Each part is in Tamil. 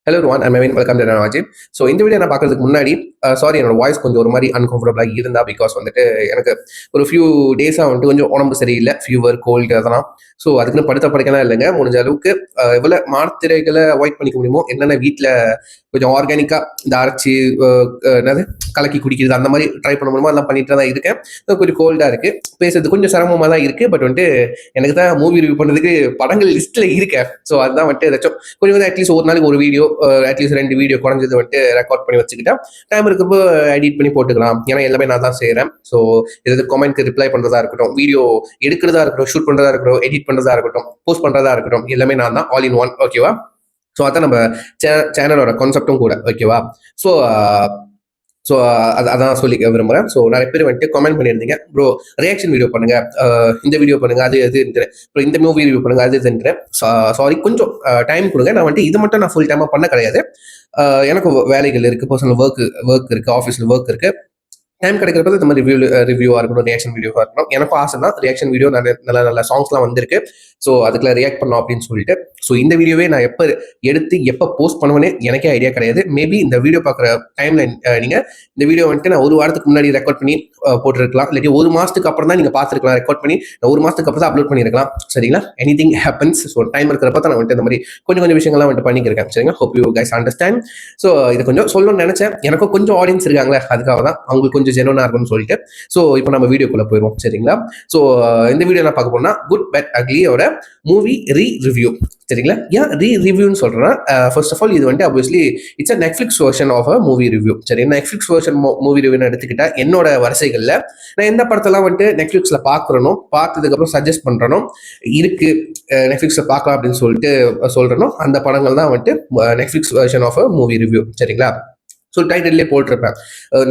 Hello one I mean welcome to Rajib. So இந்த வீடியோ நான் பார்க்கறதுக்கு முன்னாடி சாரி என்னோட வாய்ஸ் கொஞ்சம் ஒரு மாதிரி அன்கம்ஃபர்டபுளாக இருந்தா பிகாஸ் வந்துட்டு எனக்கு ஒரு ஃபியூ டேஸாக வந்துட்டு கொஞ்சம் உடம்பு சரியில்லை, ஃபீவர் கோல்டு அதெல்லாம். ஸோ அதுக்குன்னு படுத்த படுக்கலாம் இல்லைங்க. முடிஞ்ச அளவுக்கு எவ்வளோ மாத்திரைகளை அவாய்ட் பண்ணிக்க முடியுமோ, என்னென்ன வீட்டில் கொஞ்சம் ஆர்கானிக்காக இந்த அரைச்சி என்னது கலக்கி குடிக்கிறது அந்த மாதிரி ட்ரை பண்ண முடியுமோ அதெல்லாம் பண்ணிட்டு தான் இருக்கேன். கொஞ்சம் கோல்டாக இருக்குது, பேசுறது கொஞ்சம் சிரமமாக தான் இருக்குது. பட் வந்துட்டு எனக்கு தான் மூவி ரிவ்யூ பண்ணுறதுக்கு படங்கள் லிஸ்ட்டில் இருக்கேன். ஸோ அதுதான் வந்துட்டு ஏதாச்சும் கொஞ்சம் அட்லீஸ்ட் ஒரு நாளைக்கு ஒரு வீடியோ, அட்லீஸ்ட் 2 வீடியோ குறைஞ்சது வந்துட்டு ரெக்கார்ட் பண்ணி வச்சுக்கிட்டா டைம் இருக்கிறப்போ எடிட் பண்ணி போட்டுக்கலாம். ஏன்னா எல்லாமே நான் தான் செய்கிறேன். ஸோ ஏதாவது கமெண்ட்க்கு ரிப்ளை பண்ணுறதா இருக்கட்டும், வீடியோ எடுக்கிறதா இருக்கட்டும், ஷூட் பண்ணுறதா இருக்கட்டும், எடிட் பண்ணுறதா இருக்கட்டும், போஸ்ட் பண்ணுறதா இருக்கட்டும், எல்லாமே நான் தான், ஆல் இன் ஒன். ஓகேவா? ஸோ அதான் நம்ம சேனலோட கான்செப்டும் கூட. ஓகேவா? ஸோ ஸோ அதான் சொல்லி விரும்புகிறேன். ஸோ நிறைய பேர் வந்துட்டு கமெண்ட் பண்ணியிருந்தீங்க, ப்ரோ ரியாக்ஷன் வீடியோ பண்ணுங்க, இந்த வீடியோ பண்ணுங்க, அது அப்புறம் இந்த மூவி ரிவ்யூ பண்ணுங்க, அது இதுன்றேன். சாரி, கொஞ்சம் டைம் கொடுங்க. நான் வந்துட்டு இது மட்டும் நான் ஃபுல் டைமாக பண்ண கிடையாது. எனக்கு வேலைகள் இருக்குது, பர்சனல் ஒர்க் இருக்குது, ஆஃபீஸில் ஒர்க் இருக்குது. டைம் கிடைக்கிறப்ப இந்த மாதிரி ரிவ்யூவாக இருக்கணும், ரியாக்ஷன் வீடியோவாக இருக்கணும். எனக்கும் ஆசை தான் ரியாக்ஷன் வீடியோ, நல்ல நல்ல சாங்ஸ்லாம் வந்திருக்கு. ஸோ அதுக்குள்ள ரியாக்ட் பண்ணோம் அப்படின்னு சொல்லிட்டு. ஸோ இந்த வீடியோவே நான் எப்போ எடுத்து எப்போ போஸ்ட் பண்ணுவேனே எனக்கே ஐடியா கிடையாது. மேபி இந்த வீடியோ பார்க்குற டைம்ல நீங்கள் இந்த வீடியோ வந்துட்டு நான் ஒரு வாரத்துக்கு முன்னாடி ரெக்கார்ட் பண்ணி போட்டுருக்கலாம், இல்லாட்டி ஒரு மாதத்துக்கு அப்புறம் தான் நீங்கள் பார்த்துருக்கலாம். ரெக்கார்ட் பண்ணி நான் ஒரு மாதத்துக்கு அப்புறம் தான் அப்லோட் பண்ணியிருக்கலாம். சரிங்களா? Anything happens. ஸோ டைம் இருக்கிறப்ப தான் நான் வந்துட்டு இந்த மாதிரி கொஞ்சம் விஷயங்கள்லாம் வந்துட்டு பண்ணிக்கிறேன். சரிங்களா? Hope you guys understand. So இது கொஞ்சம் சொல்லணும்னு நினைச்சேன். எனக்கும் கொஞ்சம் ஆடியன்ஸ் இருக்காங்களே, அதுக்காக தான் அவங்களுக்கு கொஞ்சம் ஜெனுவனாக இருக்கும்னு சொல்லிட்டு. ஸோ இப்போ நம்ம வீடியோக்குள்ளே போயிடுவோம். சரிங்களா? ஸோ இந்த வீடியோ நான் பார்க்க போனால் குட் பேட் அக்லியோட மூவி ரிவ்யூ. சரிங்களா? ஏன் ரிவ்யூன்னு சொல்றேன்னா, ஃபர்ஸ்ட் ஆஃப் ஆல் இது வந்து obviously it's a Netflix version of a movie review. சரி, நெட்ஃபிளிக்ஸ் வெர்ஷன் மூவி ரிவ்யூன்னு எடுத்துக்கிட்டா என்னோட வரிசைகளில் நான் எந்த படத்தெல்லாம் வந்துட்டு நெட்ஃபிளிக்ஸில் பார்க்குறனோ, பார்த்ததுக்கப்புறம் சஜஸ்ட் பண்ணுறனோ, இருக்கு நெட்ஃபிளிக்ஸில் பார்க்கலாம் அப்படின்னு சொல்லிட்டு சொல்கிறனோ, அந்த படங்கள் தான் வந்துட்டு Netflix version of a movie review. சரிங்களா? ஸோ டைட்டிலே போட்டிருப்பேன்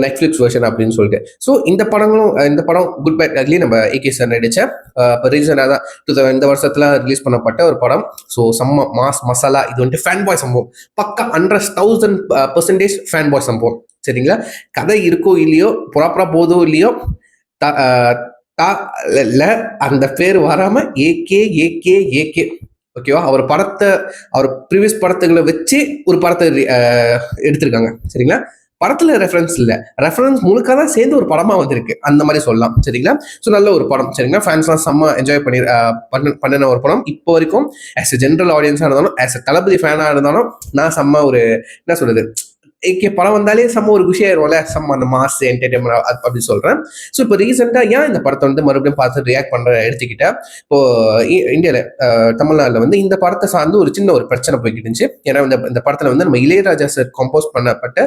நெட்ஃபிளிக்ஸ் வெர்ஷன் அப்படின்னு சொல்லிட்டு. ஸோ இந்த படம் குட் பேட் அக்லி நம்ம ஏகே சார் நடிச்ச இப்போ ரீசனாக தான் இந்த வருஷத்துல ரிலீஸ் பண்ணப்பட்ட ஒரு படம். ஸோ செம்ம மாஸ் மசாலா. இது வந்துட்டு ஃபேன் பாய் சம்பவம், பக்கா 100,000% ஃபேன் பாய் சம்பவம். சரிங்களா? கதை இருக்கோ இல்லையோ, ப்ராப்பரா போதோ இல்லையோ, அந்த பேர் வராம ஏகே ஏகே ஏகே. ஓகேவா? அவர் ப்ரீவியஸ் படத்துகளை வச்சு ஒரு படத்தை எடுத்திருக்காங்க. சரிங்களா? படத்துல ரெஃபரன்ஸ் இல்லை, ரெஃபரன்ஸ் முழுக்க தான் சேர்ந்து ஒரு படமா வந்திருக்கு, அந்த மாதிரி சொல்லலாம். சரிங்களா? ஸோ நல்ல ஒரு படம். சரிங்களா? ஃபேன்ஸ்லாம் செம்ம என்ஜாய் பண்ணின ஒரு படம். இப்போ வரைக்கும் ஆஸ் எ ஜென்ரல் ஆடியன்ஸாக இருந்தாலும், ஆஸ் எ தளபதி ஃபேனாக இருந்தாலும், நான் செம்ம ஒரு என்ன சொல்றது, ஏகே படம் வந்தாலே செம்ம ஒரு குஷி ஆயிரும்ல, செம்ம அந்த மாஸ் என்டர்டைன்மெண்ட் அப்படி சொல்றேன். ஸோ இப்போ ரீசெண்டா ஏன் இந்த படத்தை வந்து மறுபடியும் பார்த்து ரியாக்ட் பண்ற எடுத்துக்கிட்டா, இப்போ இந்தியாவில் தமிழ்நாட்டில் வந்து இந்த படத்தை சார்ந்து ஒரு சின்ன ஒரு பிரச்சனை போய்கிட்டு இருந்துச்சு. ஏன்னா இந்த படத்துல வந்து நம்ம இளையராஜா சார் கம்போஸ் பண்ணப்பட்ட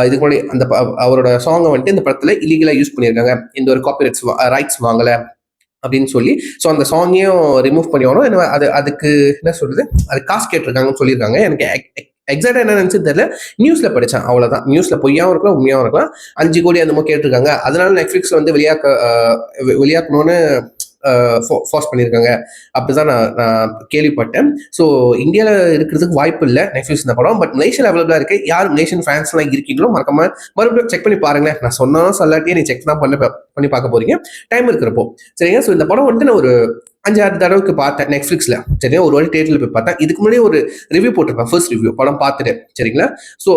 இதுக்கு முன்னாடி அந்த அவரோட சாங்கை வந்துட்டு இந்த படத்துல இல்லீகலா யூஸ் பண்ணியிருக்காங்க, இந்த ஒரு காப்பிரைட்ஸ் ரைட்ஸ் வாங்கல அப்படின்னு சொல்லி. ஸோ அந்த சாங்கையும் ரிமூவ் பண்ணி வரும். அதுக்கு என்ன சொல்றது, அது காசு கேட்டிருக்காங்கன்னு சொல்லியிருக்காங்க. எனக்கு எக்ஸாக்டா என்ன நினைச்சு தெரியல, நியூஸ்ல படிச்சேன், அவ்வளவுதான். நியூஸ்ல பொய்யாவும் இருக்கலாம், உண்மையாவும் இருக்கலாம். 5 கோடி அந்த மாதிரி கேட்டிருக்காங்க. அதனால நெட்ஃபிளிக்ஸ்ல வந்து வெளியாக்கணும்னு ஃபோர்ஸ் பண்ணியிருக்காங்க அப்படிதான் நான் கேள்விப்பட்டேன். ஸோ இந்தியாவில் இருக்கிறதுக்கு வாய்ப்பு இல்லை நெட்ஃபிளிக்ஸ் இந்த படம். பட் மலேசியாவில் அவைலபிளா இருக்கு. யார் மலேசியன் ஃபேன்ஸ்லாம் இருக்கீங்களோ மறக்காம மறுபடியும் செக் பண்ணி பாருங்களேன். நான் சொன்னாலும் சொல்லாட்டியே நீ செக் தான் பண்ணி பார்க்க போறீங்க டைம் இருக்கிறப்போ. சரிங்க? ஸோ இந்த படம் வந்துட்டு நான் ஒரு 5-6 தடவைக்கு பார்த்தேன் நெட்ஃபிளிக்ஸ்ல. சரியா? ஒரு வாட்டி தியேட்டர்ல போய் பார்த்தேன். இதுக்கு முன்னாடி ஒரு ரிவ்யூ போட்டிருப்பேன், ஃபர்ஸ்ட் ரிவ்யூ படம் பார்த்துட்டு. சரிங்களா? ஸோ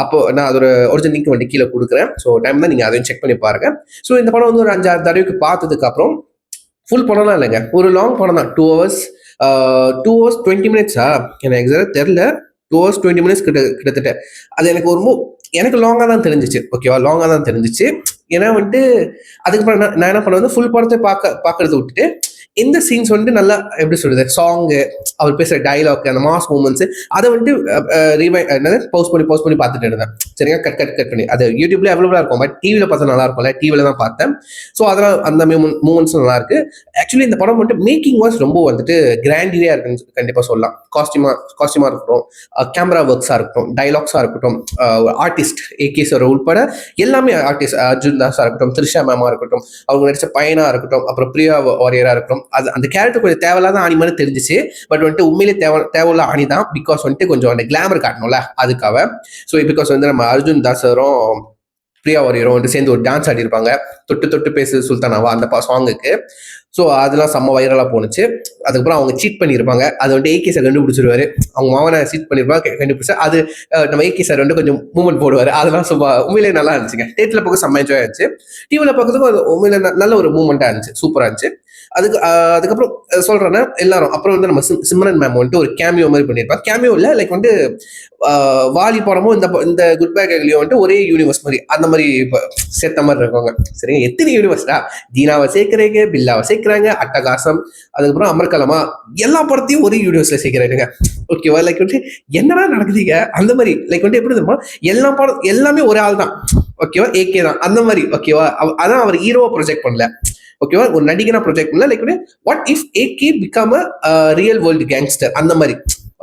அப்போ நான் அதோட ஒரிஜினல் லிங்க் வந்து கீழே கொடுக்குறேன். ஸோ டைம் தான், நீங்க அதையும் செக் பண்ணி பாருங்க. ஸோ இந்த படம் வந்து ஒரு 5-6 தடவைக்கு பார்த்ததுக்கு அப்புறம், ஃபுல் படம்லாம் இல்லைங்க, ஒரு லாங் படம் தான். 2 hours 20 minutes எனக்கு எக்ஸாக்டா தெரியல. 2 hours 20 minutes கிட்டத்தட்ட. அது எனக்கு லாங்காக தான் தெரிஞ்சிச்சு. ஓகேவா? லாங்காக தான் தெரிஞ்சிச்சு. ஏன்னா வந்துட்டு அதுக்கப்புறம் நான் என்ன பண்ணுவேன், ஃபுல் படத்தை பார்க்கறத விட்டுட்டு எந்த சீன்ஸ் வந்துட்டு நல்லா எப்படி சொல்றது, சாங்கு, அவர் பேசுற டைலாக், அந்த மாஸ் மூமெண்ட்ஸ், அதை வந்துட்டு பவுஸ் பண்ணி பார்த்துட்டு இருந்தேன். சரிங்க? கட் பண்ணி அது யூடியூப்ல அவைலபிளா இருக்கும். பட் டிவியில பார்த்தா நல்லா இருக்கும்ல, டிவியில தான் பார்த்தேன். ஸோ அதெல்லாம் அந்த மூமெண்ட்ஸ் நல்லா இருக்கு. ஆக்சுவலி இந்த படம் வந்துட்டு மேக்கிங் வாஸ் ரொம்ப வந்துட்டு கிராண்டியா இருக்குன்னு கண்டிப்பா சொல்லலாம். காஸ்டியூமா இருக்கட்டும், கேமரா ஒர்க்ஸா இருக்கட்டும், டைலாக்ஸா இருக்கட்டும், ஆர்டிஸ்ட் ஏகே சார் உட்பட எல்லாமே ஆர்டிஸ்ட், அர்ஜுன் தாஸா இருக்கட்டும், த்ரிஷா மேமா இருக்கட்டும், அவங்க நடிச்ச பையனா இருக்கட்டும், அப்புறம் பிரியா வாரியரா இருக்கட்டும், அது அந்த கேரக்டர் கொஞ்சம் தேவையில்லாத ஆணி மாதிரி தெரிஞ்சிச்சு. பட் வந்துட்டு உண்மையிலே தேவையில்ல ஆணி தான். பிகாஸ் வந்துட்டு கொஞ்சம் அந்த கிளாமர் காட்டணும்ல, அதுக்காக. ஸோ பிகாஸ் வந்து நம்ம அர்ஜுன் தாஸரும் பிரியா வாரியரும் வந்துட்டு சேர்ந்து ஒரு டான்ஸ் ஆடிருப்பாங்க, தொட்டு தொட்டு பேசு சுல்தானாவா அந்த சாங்குக்கு. ஸோ அதெல்லாம் செம்ம வைரலாக போணுச்சு. அதுக்கப்புறம் அவங்க சீட் பண்ணியிருப்பாங்க, அது வந்து ஏகே சார் கண்டுபிடிச்சிருவாரு. அவங்க மாவனை சீட் பண்ணியிருப்பாங்க, கண்டுபிடிச்சா அது நம்ம ஏகே சார் வந்து கொஞ்சம் மூவ்மெண்ட் போடுவார். அதெல்லாம் சும்மா உண்மையிலேயே நல்லா இருந்துச்சுங்க. தேட்டரில் பார்க்க செம்ம என்ஜாய் ஆச்சு, டிவியில் பார்க்கறதுக்கும் அது உண்மையில நல்ல ஒரு மூவ்மெண்ட்டாக இருந்துச்சு, சூப்பராக இருந்துச்சு. அதுக்கப்புறம் சொல்றேன்னா எல்லாரும் அப்புறம் வந்து நம்ம சிம்ரன் மேம் வந்துட்டு ஒரு கேமியோ மாதிரி பண்ணியிருப்பாங்க. கேமியோ இல்லை, லைக் வந்து வாலி படமும் இந்த குட் பேக் எக்லியும் வந்துட்டு ஒரே யூனிவர்ஸ் மாதிரி அந்த மாதிரி சேர்த்த மாதிரி இருக்காங்க. சரிங்க, எத்தனை யூனிவர்ஸ்டா, தீனாவை சேர்க்கிறாங்க, பில்லாவை சேர்க்கிறாங்க, அட்டகாசம், அதுக்கப்புறம் அமர்கலமா, எல்லா படத்தையும் ஒரே யூனிவர்ஸ்ல சேர்க்கிறாங்க. ஓகேவா, லைக் வந்து என்னடா நடக்குதுங்க அந்த மாதிரி. லைக் வந்து எப்படி தெரியுமா, எல்லா படம் எல்லாமே ஒரே ஆள் தான். ஓகேவா, ஏகே தான் அந்த மாதிரி. ஓகேவா, அதான் அவர் ஹீரோவா ப்ரொஜெக்ட் பண்ணல. ஓகேவா, ஒரு நடிகனா ப்ரொஜெக்ட் பண்ணல. Like what if AK become a real world gangster அந்த மாதிரி.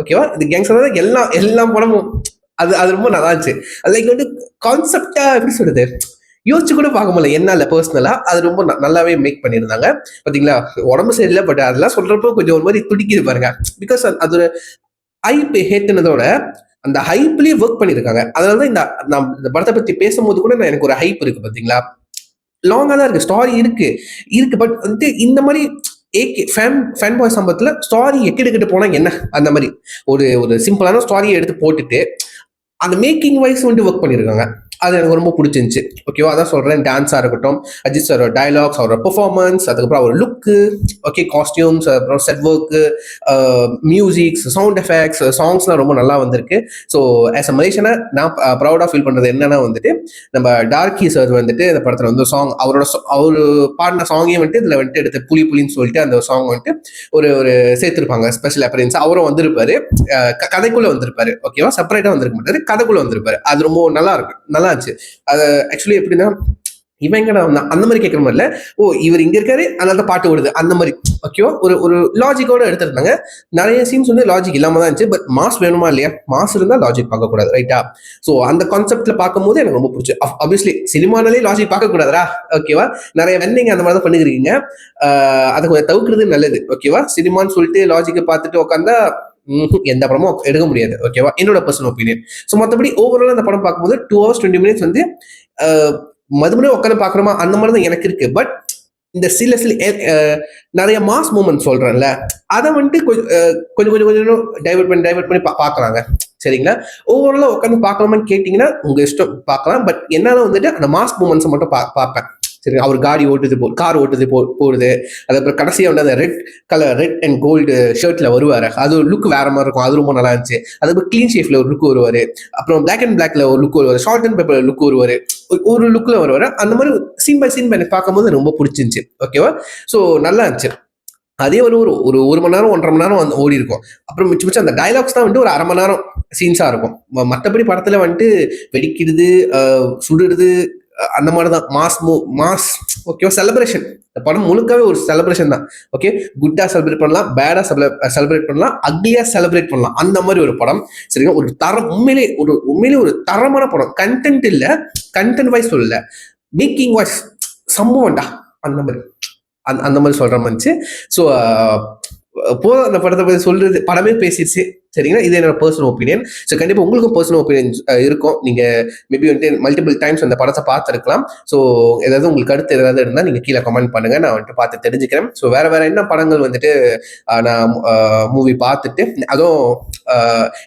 ஓகேவா, இந்த கேங்ஸ்டர் தான் எல்லா படமும். அது ரொம்ப நல்லா இருந்துச்சு. லைக் வந்து கான்செப்டா எப்படி சொல்றது, யோசிச்சு கூட பார்க்க முடியல என்னால பர்சனலா. அது ரொம்ப நல்லாவே மேக் பண்ணியிருந்தாங்க. பாத்தீங்களா, உடம்பு சரியில்லை, பட் அதெல்லாம் சொல்றப்போ கொஞ்சம் ஒரு மாதிரி துடிக்குது பாருங்க. பிகாஸ் அது ஒரு ஹைப் ஹேட்டுனதோட அந்த ஹைப்லயே ஒர்க் பண்ணியிருக்காங்க. அதனாலதான் இந்த படத்தை பத்தி பேசும்போது கூட எனக்கு ஒரு ஹைப் இருக்கு. பாத்தீங்களா, லாங்கா தான் இருக்கு, ஸ்டாரி இருக்கு பட் வந்து இந்த மாதிரி ஏகே ஃபேன் பாய் சம்பவத்துல ஸ்டாரி எக்கிட்டு போனா என்ன அந்த மாதிரி ஒரு சிம்பிளான ஸ்டாரியை எடுத்து போட்டுட்டு அந்த மேக்கிங் வைஸ் வந்து ஒர்க் பண்ணியிருக்காங்க. அது எனக்கு ரொம்ப பிடிச்சிருந்துச்சு. ஓகேவா, அதான் சொல்றேன், டான்ஸா இருக்கட்டும், அஜித் சார் டைலாக்ஸ், அவரோட பெர்ஃபார்மன்ஸ், அதுக்கப்புறம் அவர் லுக்கு, ஓகே காஸ்டியூம்ஸ், அப்புறம் set work, musics, sound effects, சாங்ஸ்லாம் ரொம்ப நல்லா வந்திருக்கு. ஸோ ஆஸ் அ மலேசியனா நான் ப்ரௌடாக ஃபீல் பண்றது என்னன்னா வந்துட்டு, நம்ம டார்கி சார் வந்துட்டு இந்த படத்துல வந்து சாங் அவரு பாடின சாங்கையும் வந்துட்டு இதுல வந்துட்டு எடுத்து புலின்னு சொல்லிட்டு அந்த சாங் வந்துட்டு ஒரு சேர்த்திருப்பாங்க, ஸ்பெஷல் அப்பியரன்ஸ். அவரும் வந்திருப்பாரு, கதைக்குள்ள வந்திருப்பாரு. ஓகேவா, செப்பரேட்டா வந்திருக்க மாட்டாரு, கதைக்குள்ள வந்திருப்பாரு. அது ரொம்ப நல்லா இருக்கு, நல்லா இருந்துச்சு. அது ஆக்சுவலி எப்படின்னா, இவங்க அந்த மாதிரி கேட்கற மாதிரி இல்ல, ஓ இவர் இங்க இருக்காரு அதனால பாட்டு ஓடுது அந்த மாதிரி. ஓகேவா, ஒரு லாஜிக்கோட எடுத்திருந்தாங்க. நிறைய சீன்ஸ் வந்து லாஜிக் இல்லாம தான் இருந்துச்சு. பட் மாஸ் வேணுமா இல்லையா, மாஸ் இருந்தா லாஜிக் பார்க்க கூடாது, ரைட்டா? ஸோ அந்த கான்செப்ட்ல பார்க்கும்போது எனக்கு ரொம்ப பிடிச்சி. ஆப்வியஸ்லி சினிமானாலே லாஜிக் பார்க்க கூடாதுரா. ஓகேவா, நிறைய வெண்டிங் அந்த மாதிரி தான் பண்ணிக்கிறீங்க, அதை கொஞ்சம் தவிர்க்கிறது நல்லது. ஓகேவா, சினிமான்னு சொல்லிட்டு லாஜிக்கை பார்த்துட்டு உட்காந்தா எந்த படமும் எடுக்க முடியாது. ஓகேவா, என்னோட பர்சனல் ஒப்பீனியன். ஸோ மற்றபடி ஓவரால் அந்த படம் பார்க்கும்போது 2 hours 20 minutes வந்து மறுபடியும் உட்காந்து பார்க்குறோமா அந்த மாதிரி தான் எனக்கு இருக்கு. பட் இந்த சில நிறைய மாஸ் மூமெண்ட் சொல்றேன்ல, அதை வந்துட்டு கொஞ்சம் டைவர்ட் பண்ணி பார்க்கலாங்க. சரிங்களா, ஓவராலா உட்காந்து பார்க்கலாமான்னு கேட்டீங்கன்னா உங்க இஷ்டம், பார்க்கலாம். பட் என்னால வந்துட்டு அந்த மாஸ் மூமெண்ட்ஸை மட்டும் பார்ப்பேன். சரி, அவர் கார் ஓட்டுது போடுது. அதுக்கப்புறம் கடைசியா வந்து அந்த ரெட் அண்ட் கோல்டு ஷர்ட்ல வருவாரு, அது ஒரு லுக் வேற மாதிரி இருக்கும், அது ரொம்ப நல்லா இருந்துச்சு. அதுக்கப்புறம் கிளீன் ஷேஃப்ல ஒரு லுக் வருவாரு, அப்புறம் பிளாக் அண்ட் பிளாக்ல ஒரு லுக் வருவாரு, ஷார்ட் அண்ட் பேப்பர் லுக் வருவாரு, ஒரு லுக்ல வருவாரு. அந்த மாதிரி சீன் பை சீன் எனக்கு பார்க்கும்போது ரொம்ப பிடிச்சிருந்துச்சு. ஓகேவா, ஸோ நல்லா இருந்துச்சு. அதே ஒரு மணி நேரம் 1.5 மணி நேரம் ஓடி இருக்கும். அப்புறம் மிச்சம் அந்த டைலாக்ஸ் தான் வந்துட்டு ஒரு 1/2 மணி நேரம் சீன்ஸா இருக்கும். மற்றபடி படத்துல வந்துட்டு வெடிக்கிறது, சுடுறது, அந்த மாதிரிதான் மாஸ். ஓகேவா, செலிப்ரேஷன், இந்த படம் முழுக்கவே ஒரு செலிப்ரேஷன் தான். ஓகே, குட்டா செலிப்ரேட் பண்ணலாம், பேடா செலிப்ரேட் பண்ணலாம், அக்லியா செலிப்ரேட் பண்ணலாம், அந்த மாதிரி ஒரு படம். சரிங்க, ஒரு தரம், உண்மையிலே ஒரு தரமான படம். கண்டென்ட் இல்ல, கண்டென்ட் வைஸ் சொல்லல, மேக்கிங் வைஸ் சம்பவம்டா அந்த மாதிரி சொல்ற மாதிரி. ஸோ போதும், அந்த படத்தை பற்றி சொல்றது, படமே பேசிடுச்சு. சரிங்களா, இது என்னோட பர்சனல் ஒப்பீனியன். ஸோ கண்டிப்பாக உங்களுக்கும் பர்சனல் ஒப்பீனியன் இருக்கும். நீங்கள் மேபி வந்துட்டு மல்டிபிள் டைம்ஸ் அந்த படத்தை பார்த்துருக்கலாம். ஸோ ஏதாவது உங்களுக்கு கருத்து ஏதாவது இருந்தால் நீங்கள் கீழே கமெண்ட் பண்ணுங்க, நான் வந்துட்டு பார்த்து தெரிஞ்சுக்கிறேன். ஸோ வேற என்ன படங்கள் வந்துட்டு நான் மூவி பார்த்துட்டு, அதுவும்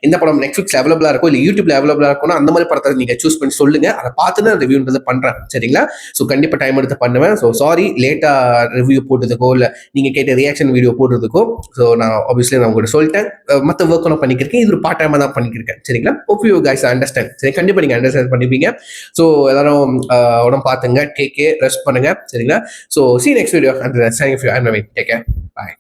இந்த படம் நெட்ஃப்ளிக்ஸ்ல அவைலபிளா இருக்கும், இல்லை யூடியூப்ல அவைலபிளா இருக்கும்னா அந்த மாதிரி படத்தை நீங்கள் சூஸ் பண்ணி சொல்லுங்க, அதை பார்த்து நான் ரிவ்யூன்றது பண்றேன். சரிங்களா, ஸோ கண்டிப்பாக டைம் எடுத்து பண்ணுவேன். ஸோ சாரி லேட்டா ரிவ்யூ போட்டதுக்கோ, இல்லை நீங்க கேட்ட ரியாக்ஷன் வீடியோ போடுறதுக்கோ. ஸோ நான் ஆப்வியஸ்லி நான் உங்கள்கிட்ட சொல்லிட்டேன், மற்ற ஒர்க் பண்ணிருக்கேன், இது ஒரு பார்ட் டைமா தான் பண்ணிருக்கேன். சரிங்களா, hope you guys understand. சரி, கண்டிப்பா நீங்க அண்டர்ஸ்டாண்ட் பண்ணிப்பீங்க. ஸோ எல்லாரும் உடம்பு பார்த்துங்க, டேக் கேர், ரெஸ்ட் பண்ணுங்க. சரிங்களா, so see you next video. And signing off, I'm Naveen. Take care. Bye.